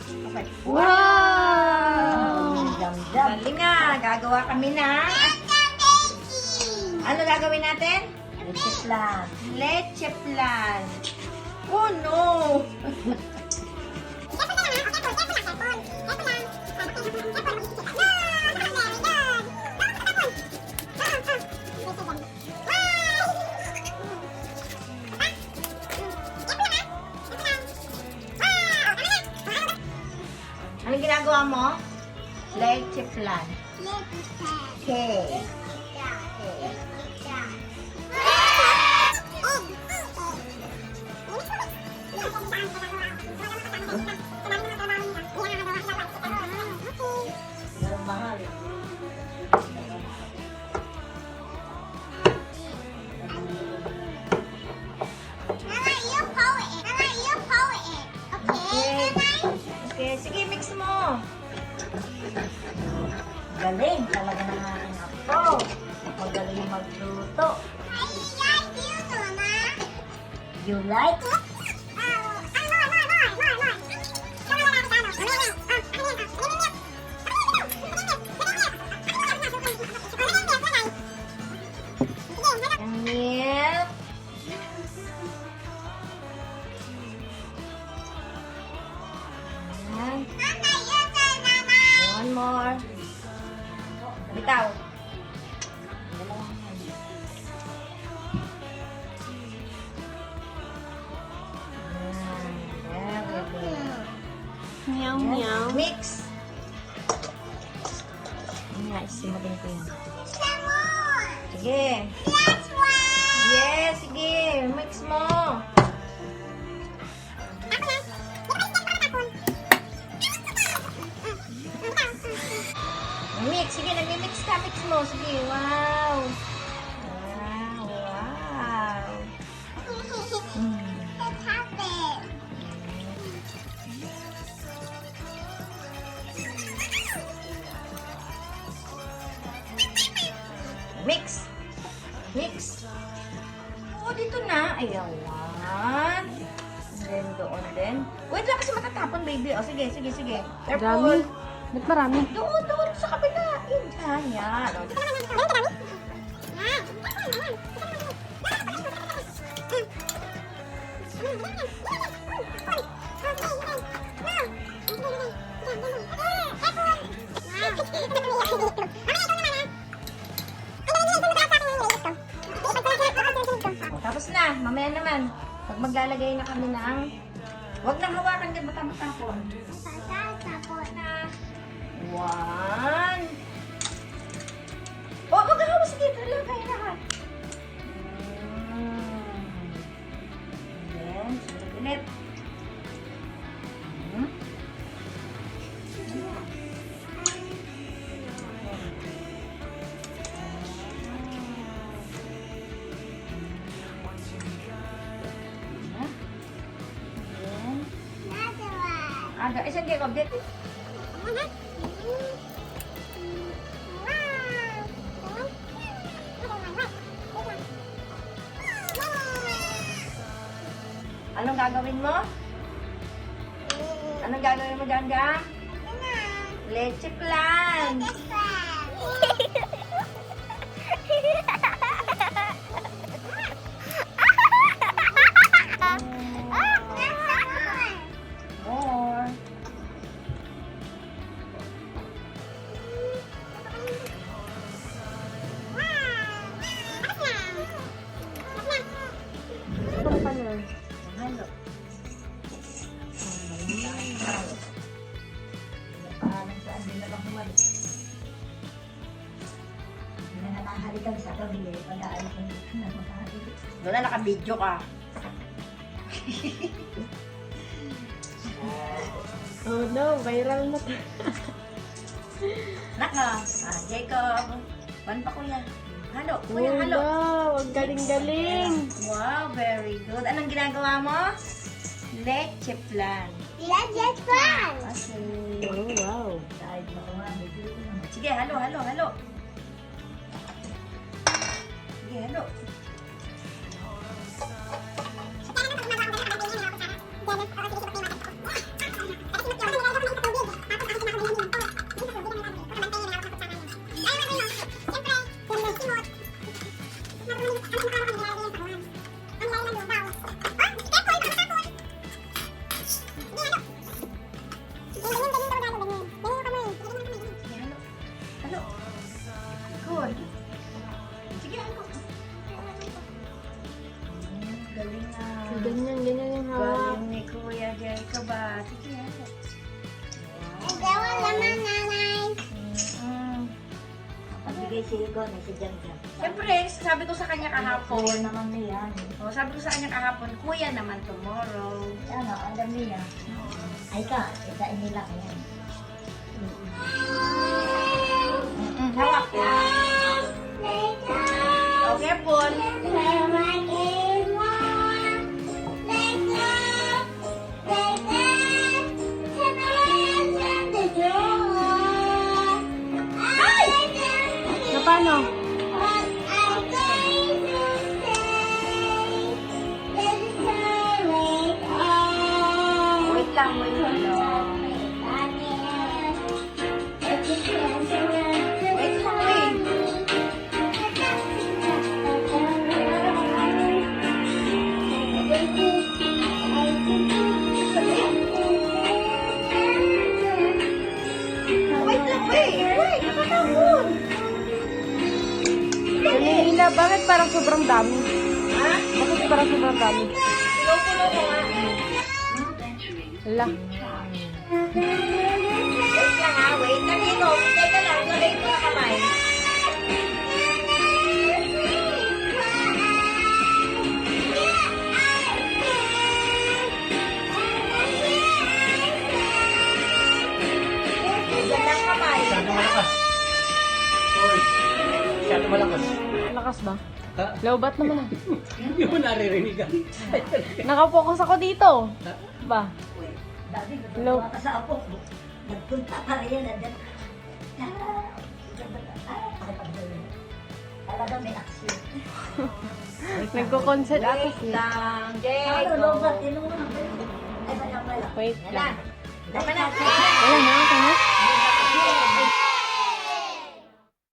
Okay. Wow! Galing nga. Gagawa kami ng... Ano gagawin natin? Leche flan. Leche flan. Oh no! Ano ginagawa mo? Leche flan. Okay. Pero mahal. Okay, sige, mix mo. Galing talaga ng aking apo. Magaling magluto. You like? And milk. Ayan. One more. Bitaw. Ayan, very good. Meow, Ayan, mix. Ayan, isimutin ko yan. Sige. Yes, sige. Mix mo. Mix. Sige, nag-mix ka. Mix mo. Sige. Wow. Wow. Wow. Mix. Mix. Oo, dito na. Ayan. Then, doon din. Wait lang kasi matatapon, baby. O, sige, sige, sige. Careful. Ba't marami? Doon, doon, sa kabila. Yan, yan. O, tapos na. Mamaya naman. Pag maglalagay na kami ng... Huwag nang hawakan din. Matapon. One. Oh, maghahawas dito. Lagay lahat. Then, sunod ulit. Ada isang gig update. Anong gagawin mo? Anong gagawin mo, Ganga? Leche flan. More. Itong color. Halo. Saan din na lang humalik? Hindi na nakahalikan sa gabi eh. Pag-aalis na makahalik. Doon na naka-video ka. Oh no, viral na to. Naka. Jacob. Pan pa kuya. Halo. Kuya, halo. Wow, ang galing-galing. Wow, very good. Anong ginagawa mo? Leche flan. Leche flan. Okay. Oh, wow. Kahit mo nga, sige, halo, halo, halo. Sige, halo. si Gon, si Jan Jan. Siyempre, sabi ko sa kanya Oo kahapon. naman niya. Oh, sabi ko sa kanya kahapon, kuya naman tomorrow. Ano, alam niya. Ay ka, itain nila kaya. Hawak ka. Okay, Paul. Na paano? Wait lang, wait lang. Wait lang, wait. Wait lang, wait. Wait, nakatapon. Nanihila, bakit parang sobrang dami? Ha? Bakit parang sobrang dami? Pinupuno ko nga. Hala. Wait lang ha, wait. Kanino? Teka lang, nalay ko na kamay. Yan lang kamay. Masyado malakas. Hoy, masyado malakas. Lakas ba? Ha? Lowbat naman ah. Hindi mo naririnig ah. Nakapokus ako dito. Ba? Dati, Hello. natuwa ka sa apo. Nagpunta ka rin. Talaga may action. Nagko-concert ako Wait siya. lang, Ano, Jake. lobat, tinungan. Ay, wala pala. Wait Yan lang. na. Tama na. Wala na, ako na.